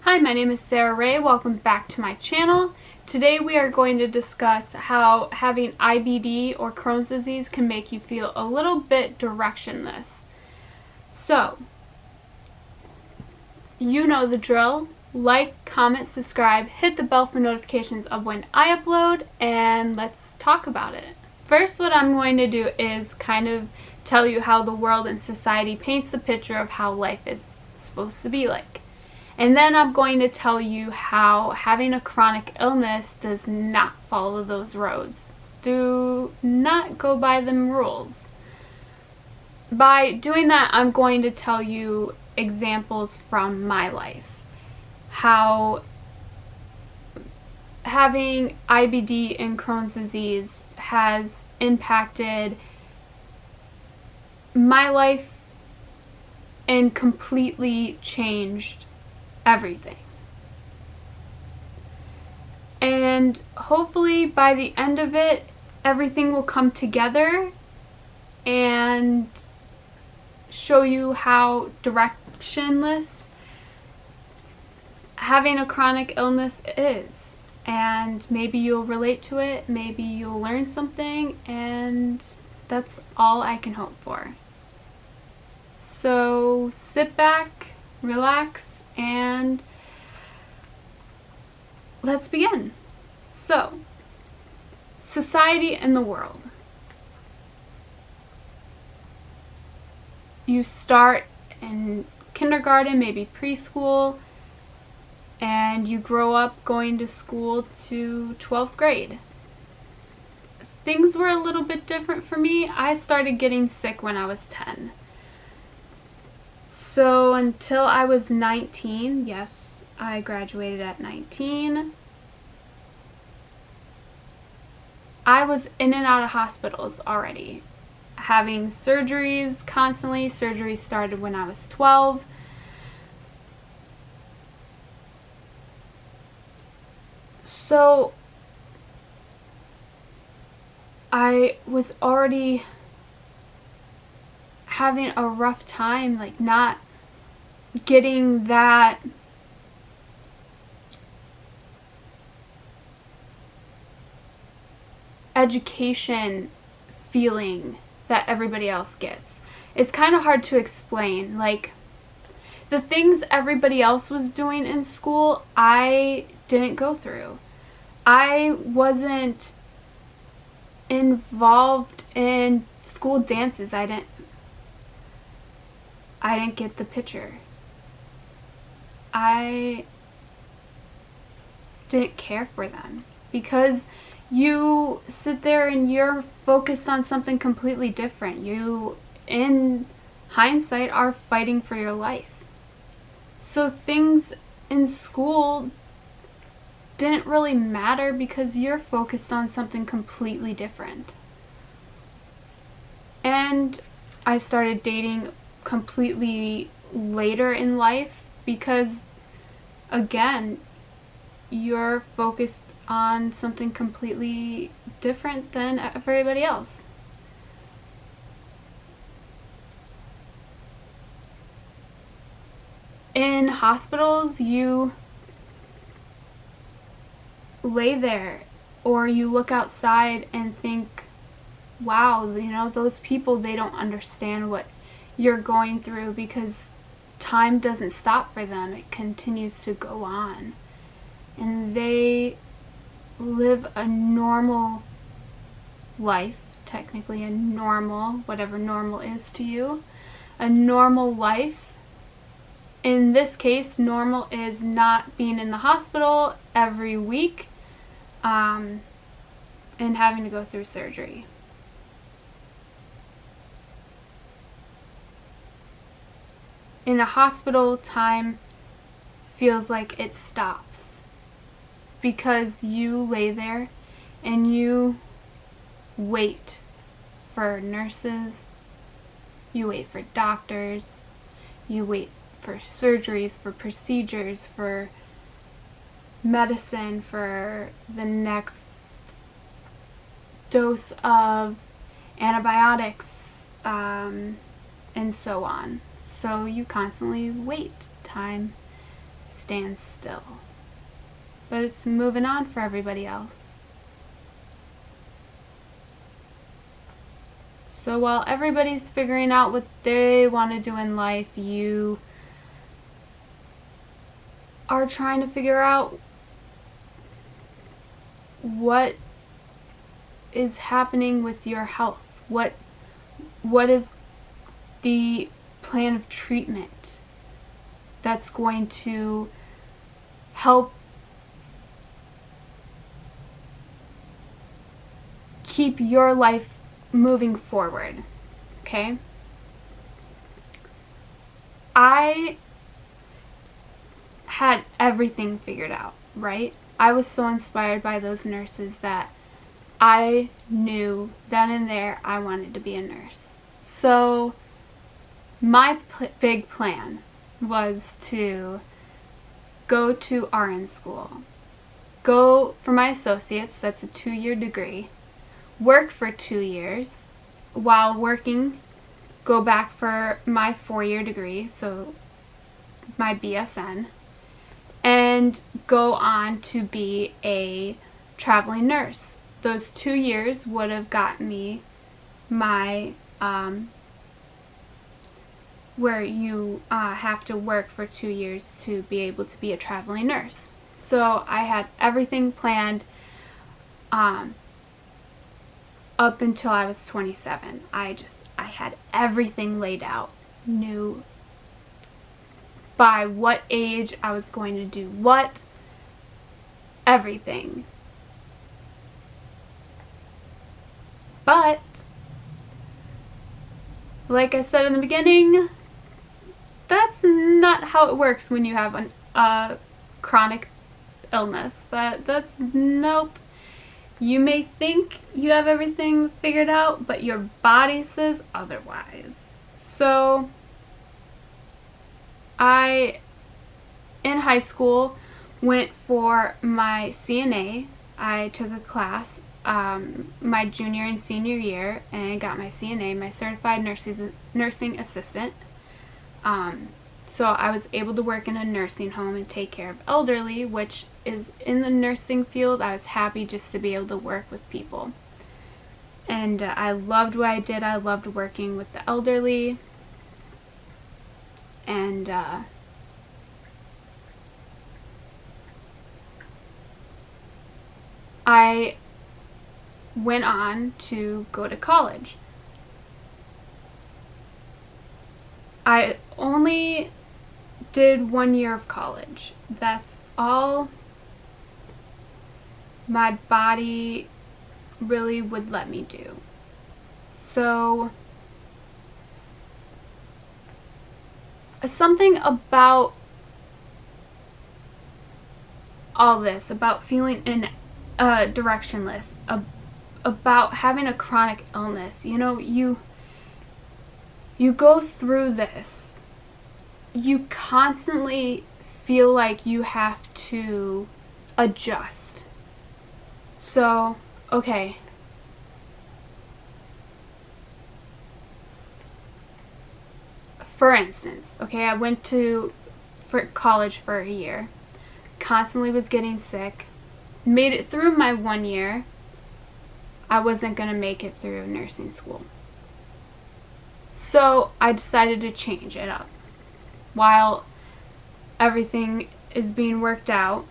Hi, my name is Sarah Rae. Welcome back to my channel. Today we are going to discuss how having IBD or Crohn's disease can make you feel a little bit directionless. So, you know the drill. Like, comment, subscribe, hit the bell for notifications of when I upload, and let's talk about it. First, what I'm going to do is kind of tell you how the world and society paints the picture of how life is supposed to be like. And then I'm going to tell you how having a chronic illness does not follow those roads. Do not go by them rules. By doing that, I'm going to tell you examples from my life. How having IBD and Crohn's disease has impacted my life and completely changed everything. And hopefully by the end of it, everything will come together and show you how directionless having a chronic illness is. And maybe you'll relate to it, maybe you'll learn something, and that's all I can hope for. So sit back, relax, and let's begin. So, society and the world. You start in kindergarten, maybe preschool, and you grow up going to school to 12th grade. Things were a little bit different for me. I started getting sick when I was 10. So until I was 19, yes, I graduated at 19, I was in and out of hospitals already, having surgeries constantly. Surgeries started when I was 12. So I was already having a rough time, like not getting that education feeling that everybody else gets. It's kind of hard to explain. Like, the things everybody else was doing in school, I didn't go through. I wasn't involved in school dances. I didn't get the picture. I didn't care for them because you sit there and you're focused on something completely different. You, in hindsight, are fighting for your life. So things in school didn't really matter because you're focused on something completely different. And I started dating completely later in life because, again, you're focused on something completely different than everybody else. In hospitals, you lay there or you look outside and think, wow, you know, those people, they don't understand what you're going through, because time doesn't stop for them. It continues to go on. And they live a normal life, technically a normal, whatever normal is to you, a normal life. In this case, normal is not being in the hospital every week and having to go through surgery. In a hospital, time feels like it stops because you lay there and you wait for nurses, you wait for doctors, you wait for surgeries, for procedures, for medicine, for the next dose of antibiotics, and so on. So you constantly wait. Time stand still. But it's moving on for everybody else. So while everybody's figuring out what they want to do in life, you are trying to figure out what is happening with your health. What is the plan of treatment that's going to help keep your life moving forward, okay? I had everything figured out, right? I was so inspired by those nurses that I knew then and there I wanted to be a nurse. So my big plan was to go to RN school, go for my associates, that's a 2-year degree, work for 2 years, while working, go back for my 4-year degree, so my BSN, and go on to be a traveling nurse. Those 2 years would have got me my, where you have to work for 2 years to be able to be a traveling nurse. So I had everything planned up until I was 27. I had everything laid out, knew by what age I was going to do what, everything. But, like I said in the beginning, that's not how it works when you have a chronic illness. That's nope. You may think you have everything figured out, but your body says otherwise. So, I, in high school, went for my CNA. I took a class my junior and senior year and got my CNA, my Certified Nursing Assistant. So I was able to work in a nursing home and take care of elderly, which is in the nursing field. I was happy just to be able to work with people. And I loved what I did. I loved working with the elderly. And I went on to go to college. I only did 1 year of college. That's all my body really would let me do. So something about all this, about feeling directionless, about having a chronic illness, you know, you go through this, you constantly feel like you have to adjust. So, okay, for instance, okay, I went for college for a year, constantly was getting sick, made it through my 1 year. I wasn't going to make it through nursing school. So I decided to change it up. While everything is being worked out,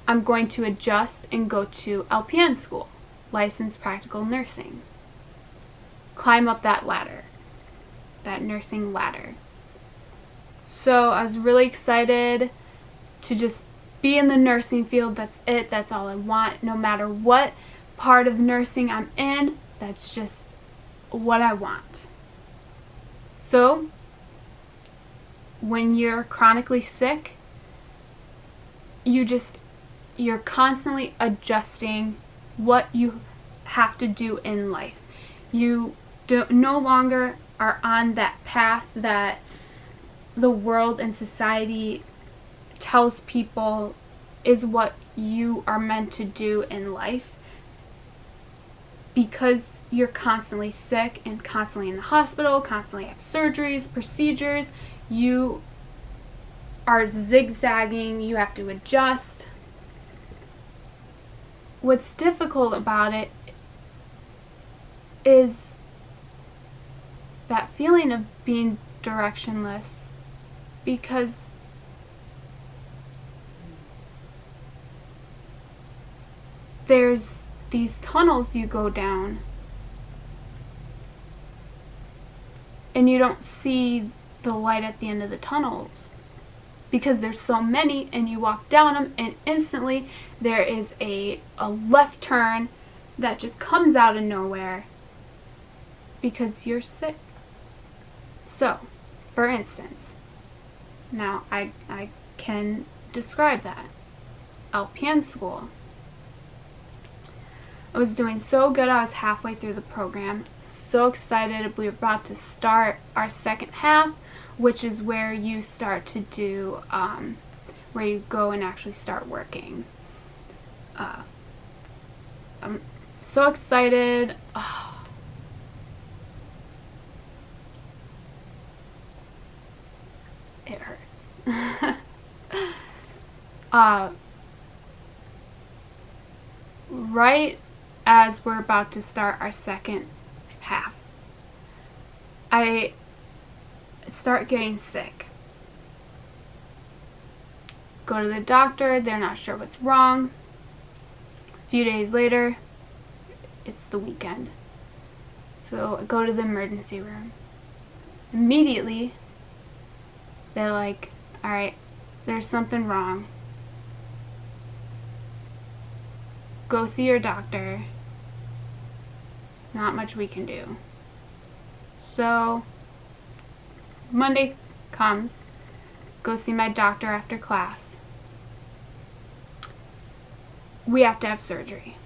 I'm going to adjust and go to LPN school, licensed practical nursing. Climb up that ladder, that nursing ladder. So I was really excited to just be in the nursing field. That's it. That's all I want. No matter what part of nursing I'm in, that's just what I want. So, when you're chronically sick, you're constantly adjusting what you have to do in life. You no longer are on that path that the world and society tells people is what you are meant to do in life. Because you're constantly sick and constantly in the hospital, constantly have surgeries, procedures, you are zigzagging, you have to adjust. What's difficult about it is that feeling of being directionless, because there's these tunnels you go down and you don't see the light at the end of the tunnels because there's so many, and you walk down them and instantly there is a left turn that just comes out of nowhere because you're sick. So, for instance, now I can describe that. LPN school. I was doing so good. I was halfway through the program. So excited. We were about to start our second half, which is where you start to do, where you go and actually start working. I'm so excited. Oh. It hurts. Right as we're about to start our second half, I start getting sick. Go to the doctor, they're not sure what's wrong. A few days later, it's the weekend. So I go to the emergency room. Immediately, they're like, alright, there's something wrong. Go see your doctor. There's not much we can do. So, Monday comes, go see my doctor after class. We have to have surgery.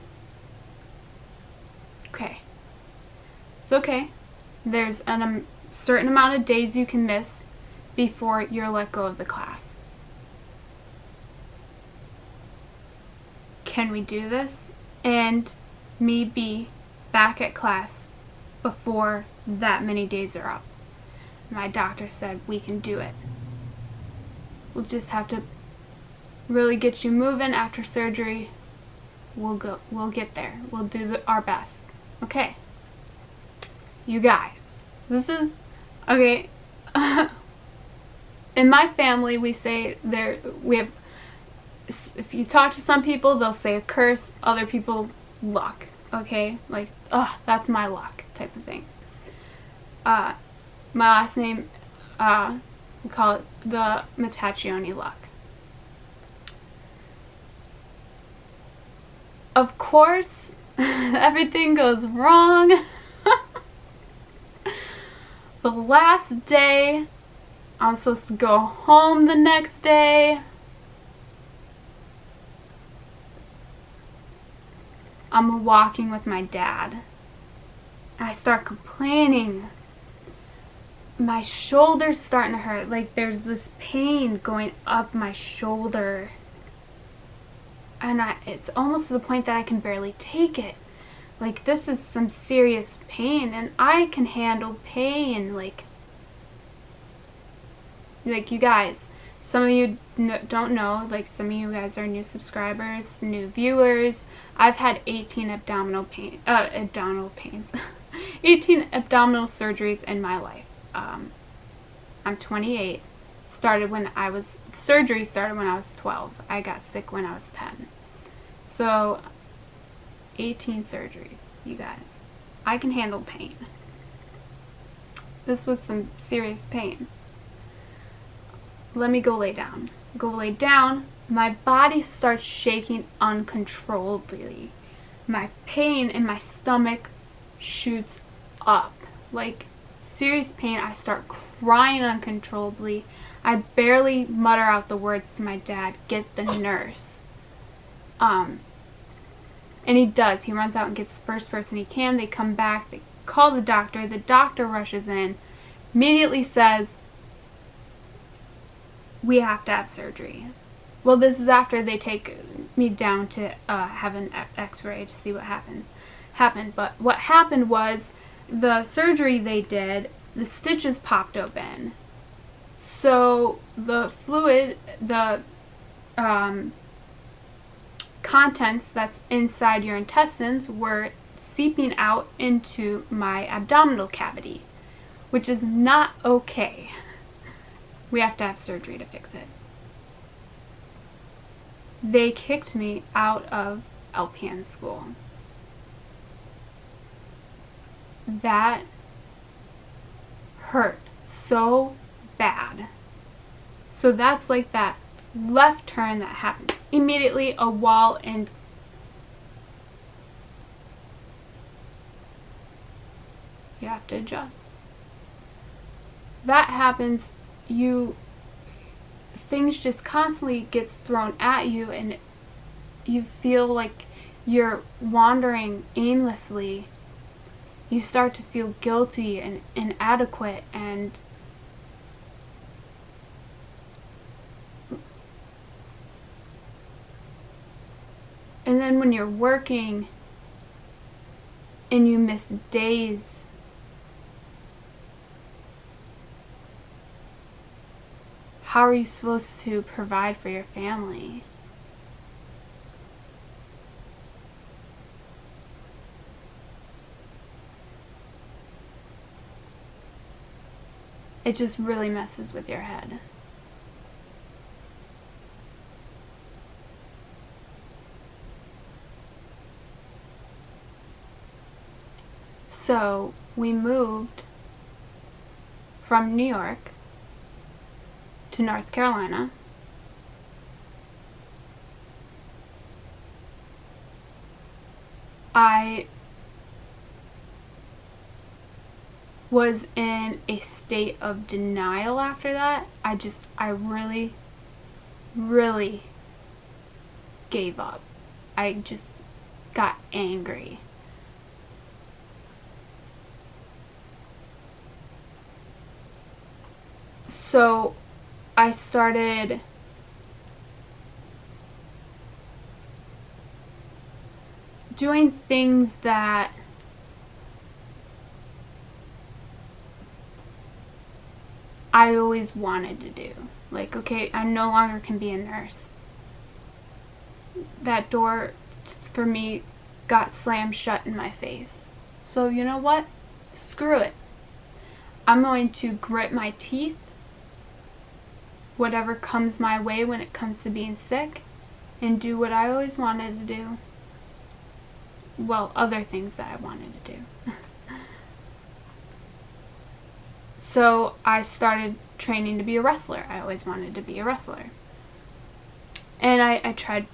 Okay. It's okay. There's a certain amount of days you can miss before you're let go of the class. Can we do this? And me be back at class before that many days are up? My doctor said we can do it. We'll just have to really get you moving after surgery. We'll get there. We'll do our best. Okay. You guys, this is, okay. In my family, we say if you talk to some people, they'll say a curse, other people, luck. Okay? Like, that's my luck type of thing. My last name, we call it the Mataccioni luck. Of course, everything goes wrong. The last day, I'm supposed to go home the next day. I'm walking with my dad. I start complaining. My shoulder's starting to hurt. Like, there's this pain going up my shoulder. And it's almost to the point that I can barely take it. Like, this is some serious pain, and I can handle pain. Like you guys, some of you don't know, like, some of you guys are new subscribers, new viewers. I've had 18 abdominal pains, 18 abdominal surgeries in my life. I'm 28. Surgery started when I was 12. I got sick when I was 10. So, 18 surgeries, you guys. I can handle pain. This was some serious pain. Let me go lay down. Go lay down. My body starts shaking uncontrollably. My pain in my stomach shoots up. Like, serious pain. I start crying uncontrollably. I barely mutter out the words to my dad, "Get the nurse." And he does. He runs out and gets the first person he can. They come back. They call the doctor. The doctor rushes in, immediately says, "We have to have surgery." Well, this is after they take me down to have an x-ray to see what happened. But what happened was the surgery they did, the stitches popped open So the fluid, the contents that's inside your intestines were seeping out into my abdominal cavity, which is not okay. We have to have surgery to fix it. They kicked me out of LPN school. That hurt so bad. So that's like that left turn that happens. Immediately a wall, and you have to adjust. That happens, things just constantly gets thrown at you, and you feel like you're wandering aimlessly. You start to feel guilty and inadequate, and then when you're working and you miss days, how are you supposed to provide for your family? It just really messes with your head. So we moved from New York to North Carolina. I was in a state of denial after that. I really, really gave up. I just got angry. So I started doing things that I always wanted to do. Like, okay, I no longer can be a nurse. That door for me got slammed shut in my face. So you know what? Screw it. I'm going to grit my teeth, whatever comes my way when it comes to being sick, and do what I always wanted to do. Well, other things that I wanted to do. So I started training to be a wrestler. I always wanted to be a wrestler. And I tried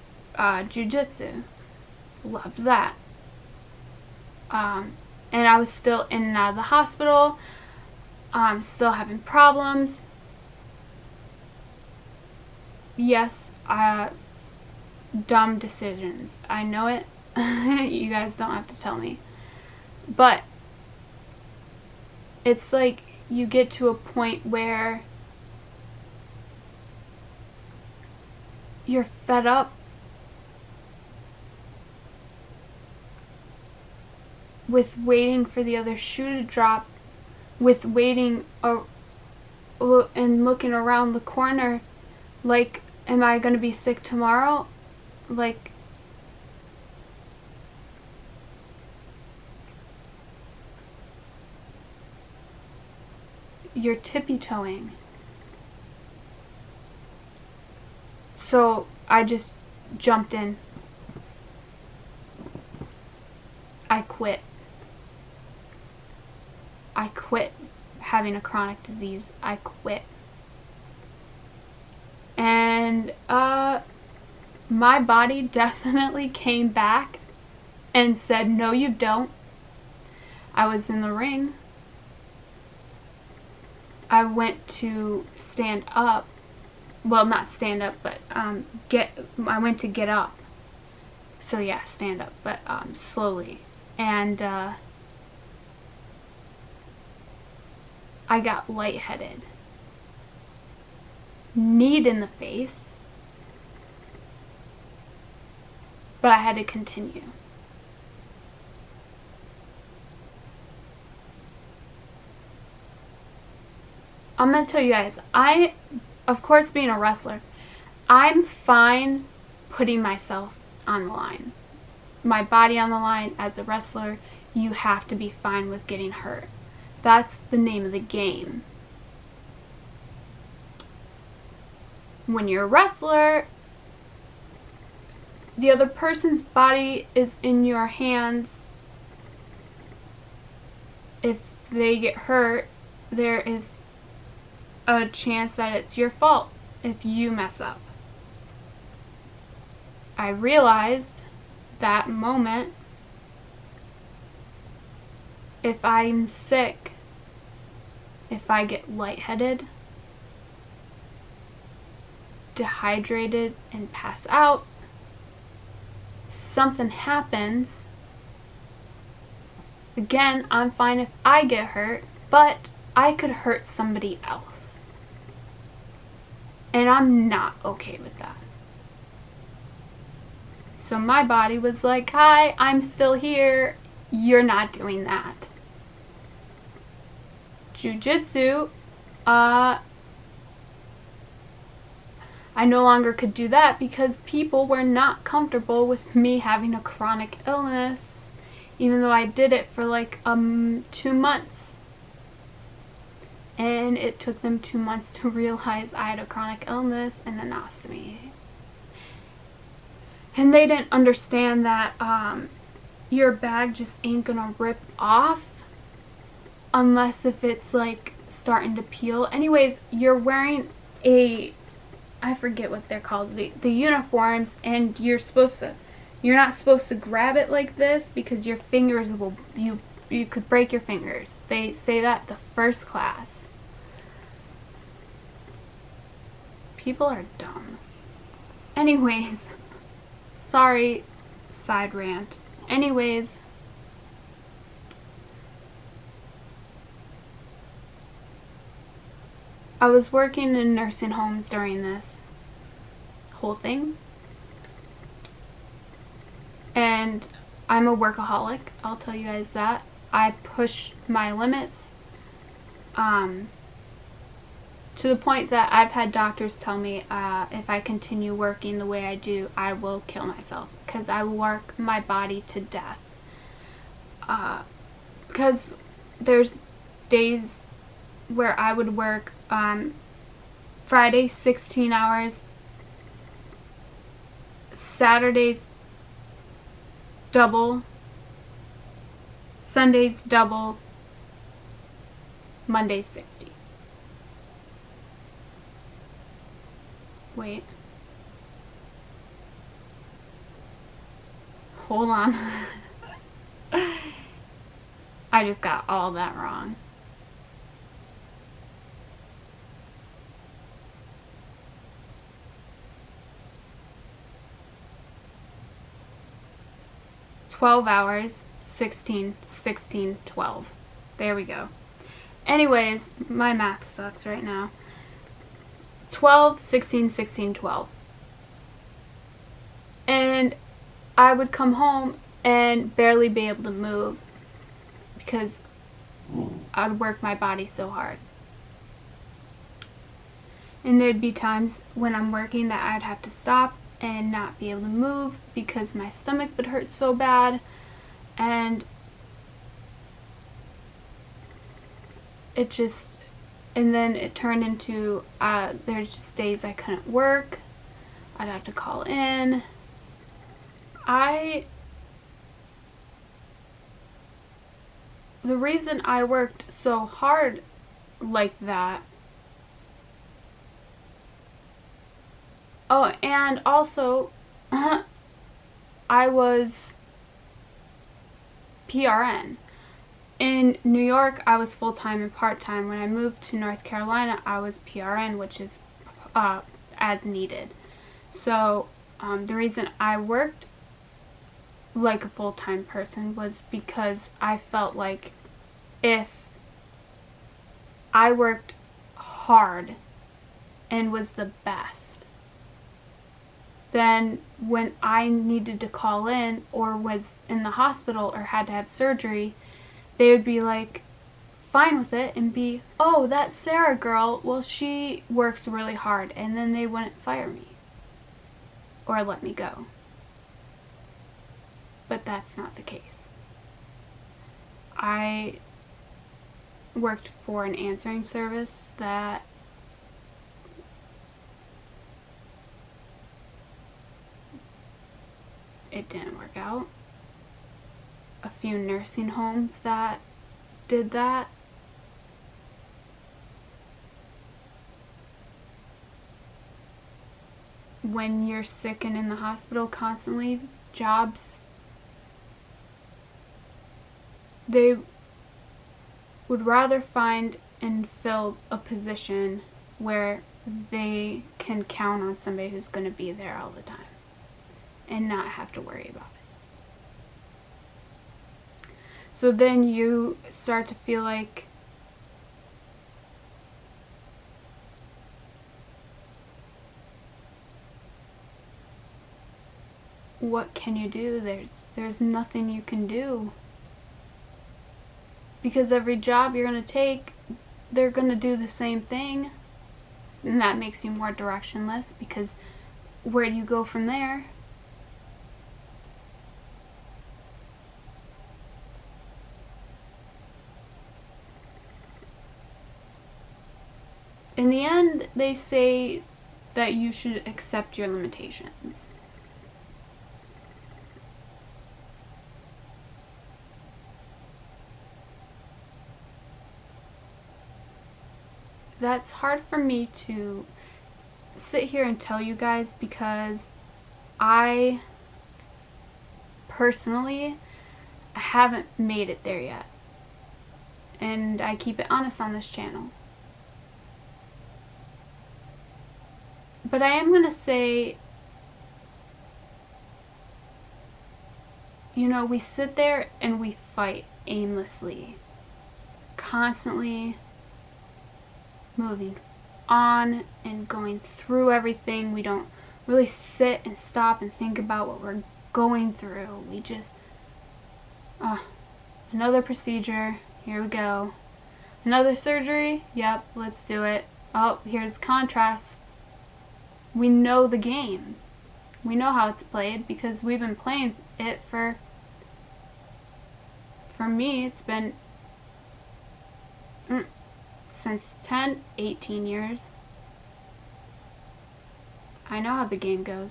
jiu-jitsu. Loved that. And I was still in and out of the hospital. Still having problems. Yes, dumb decisions. I know it. You guys don't have to tell me. But it's like you get to a point where you're fed up with waiting for the other shoe to drop, with waiting and looking around the corner like, am I going to be sick tomorrow? Like, you're tippy-toeing. So I just jumped in. I quit. I quit having a chronic disease. I quit. And my body definitely came back and said, no, you don't. I was in the ring. I went to stand up. Well, not stand up, but I went to get up. So yeah, stand up, but slowly. And I got lightheaded. Kneed in the face. But I had to continue. I'm going to tell you guys, of course, being a wrestler, I'm fine putting myself on the line. My body on the line as a wrestler, you have to be fine with getting hurt. That's the name of the game. When you're a wrestler, the other person's body is in your hands. If they get hurt, there is a chance that it's your fault if you mess up. I realized that moment, if I'm sick, if I get lightheaded, dehydrated, and pass out, something happens, again, I'm fine if I get hurt, but I could hurt somebody else. And I'm not okay with that. So my body was like, hi, I'm still here. You're not doing that. Jiu-jitsu, I no longer could do that because people were not comfortable with me having a chronic illness, even though I did it for like 2 months. And it took them 2 months to realize I had a chronic illness and an ostomy. And they didn't understand that your bag just ain't gonna rip off unless if it's like starting to peel. Anyways, you're wearing I forget what they're called, the uniforms, and you're not supposed to grab it like this because your fingers you could break your fingers. They say that the first class. People are dumb. Anyways, sorry, side rant. Anyways, I was working in nursing homes during this whole thing. And I'm a workaholic, I'll tell you guys that. I push my limits to the point that I've had doctors tell me if I continue working the way I do, I will kill myself because I work my body to death. Because there's days where I would work Friday 16 hours, Saturdays double, Sundays double, Mondays 60. Wait. Hold on. I just got all that wrong. $12 hours, 16, 16, 12. There we go. Anyways, my math sucks right now. 12, 16, 16, 12. And I would come home and barely be able to move because I would work my body so hard. And there'd be times when I'm working that I'd have to stop and not be able to move because my stomach would hurt so bad. And then it turned into there's just days I couldn't work. I'd have to call in. The reason I worked so hard like that, oh, and also I was PRN. In New York, I was full-time and part-time. When I moved to North Carolina, I was PRN, which is as needed. So the reason I worked like a full-time person was because I felt like if I worked hard and was the best, then when I needed to call in or was in the hospital or had to have surgery, they would be like, fine with it and be, oh, that Sarah girl, well, she works really hard, and then they wouldn't fire me or let me go. But that's not the case. I worked for an answering service that it didn't work out. A few nursing homes that did that. When you're sick and in the hospital constantly, jobs, they would rather find and fill a position where they can count on somebody who's going to be there all the time and not have to worry about it. So then you start to feel like what can you do? There's nothing you can do. Because every job you're going to take, they're going to do the same thing. And that makes you more directionless, because where do you go from there? In the end, they say that you should accept your limitations. That's hard for me to sit here and tell you guys, because I personally haven't made it there yet. And I keep it honest on this channel. But I am going to say, you know, we sit there and we fight aimlessly, constantly moving on and going through everything. We don't really sit and stop and think about what we're going through. We just, another procedure, here we go. Another surgery, yep, let's do it. Oh, here's contrast. We know the game. We know how it's played because we've been playing it for me, it's been since 10, 18 years. I know how the game goes.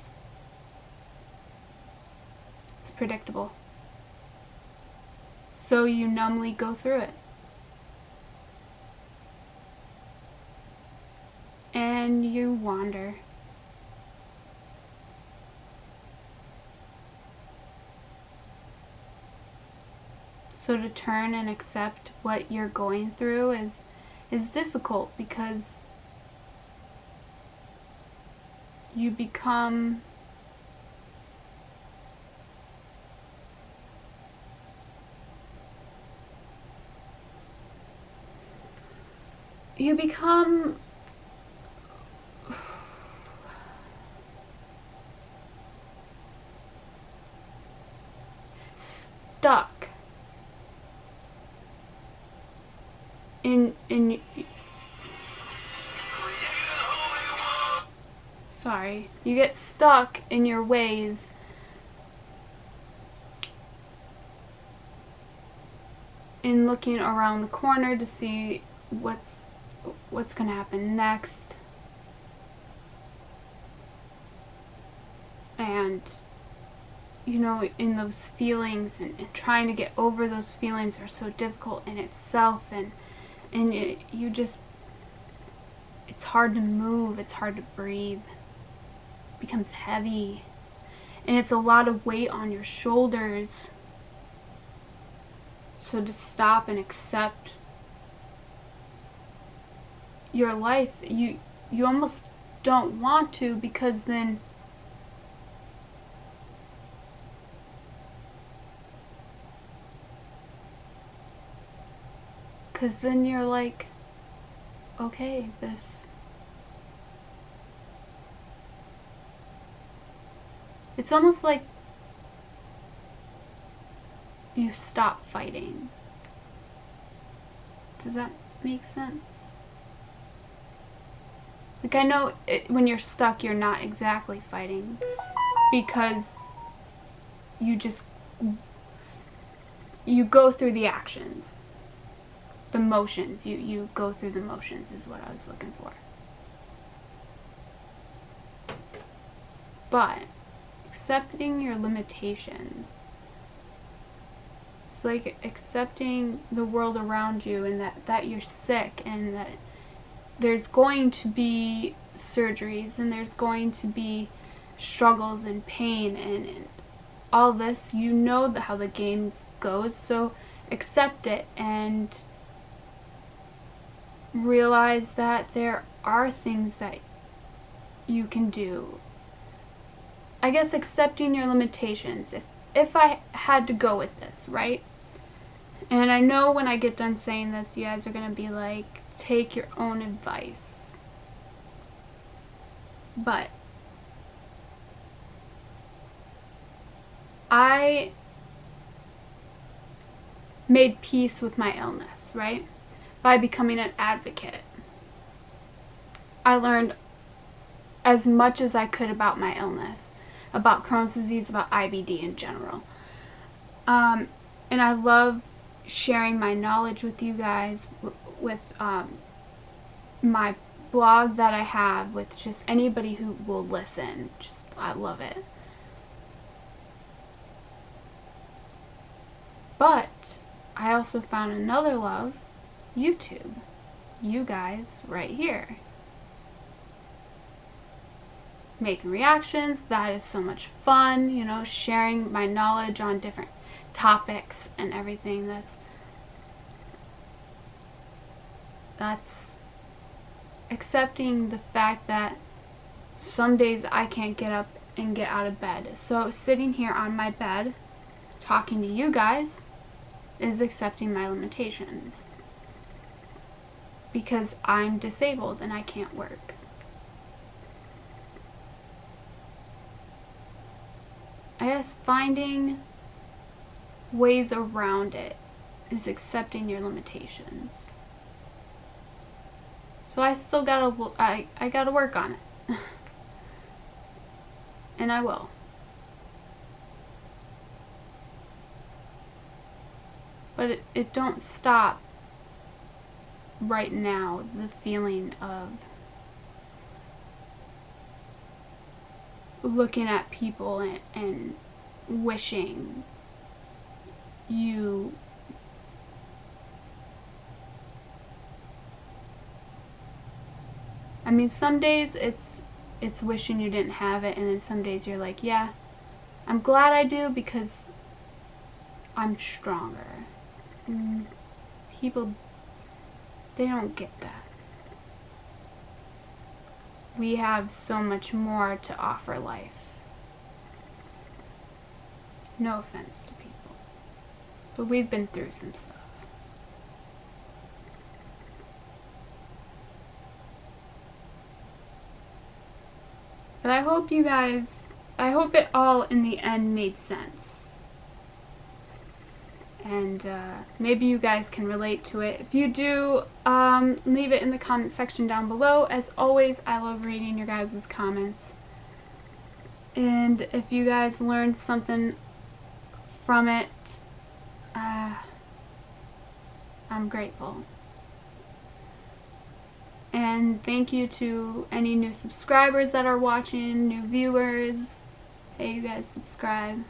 It's predictable. So you numbly go through it. And you wander. So to turn and accept what you're going through is difficult, because you become stuck in sorry, you get stuck in your ways in looking around the corner to see what's gonna happen next, and you know, in those feelings and trying to get over those feelings are so difficult in itself, and you just, it's hard to move, it's hard to breathe, it becomes heavy, and it's a lot of weight on your shoulders. So to stop and accept your life, you almost don't want to, because then you're like, okay, it's almost like you stop fighting. Does that make sense? Like, I know when you're stuck, you're not exactly fighting, because you go through the actions, the motions. You go through the motions is what I was looking for. But accepting your limitations, it's like accepting the world around you, and that you're sick, and that there's going to be surgeries, and there's going to be struggles and pain and all this. You know how the game goes, so accept it and realize that there are things that you can do. I guess accepting your limitations. If I had to go with this, right? And I know when I get done saying this, you guys are going to be like, take your own advice. But I made peace with my illness, right? By becoming an advocate. I learned as much as I could about my illness, about Crohn's disease, about IBD in general. And I love sharing my knowledge with you guys, with my blog that I have, with just anybody who will listen. Just, I love it. But I also found another love, YouTube. You guys right here. Making reactions, that is so much fun, you know, sharing my knowledge on different topics and everything. That's accepting the fact that some days I can't get up and get out of bed. So sitting here on my bed talking to you guys is accepting my limitations, because I'm disabled and I can't work. I guess finding ways around it is accepting your limitations. So I still I gotta work on it. And I will. But it don't stop right now, the feeling of looking at people and wishing you I mean, some days it's wishing you didn't have it, and then some days you're like, yeah, I'm glad I do because I'm stronger. People, they don't get that. We have so much more to offer life. No offense to people, but we've been through some stuff. But I hope you guys, I hope it all in the end made sense. And maybe you guys can relate to it. If you do, leave it in the comment section down below. As always, I love reading your guys' comments. And if you guys learned something from it, I'm grateful. And thank you to any new subscribers that are watching, new viewers. Hey, you guys, subscribe.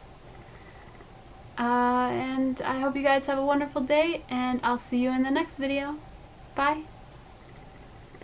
And I hope you guys have a wonderful day, and I'll see you in the next video. Bye.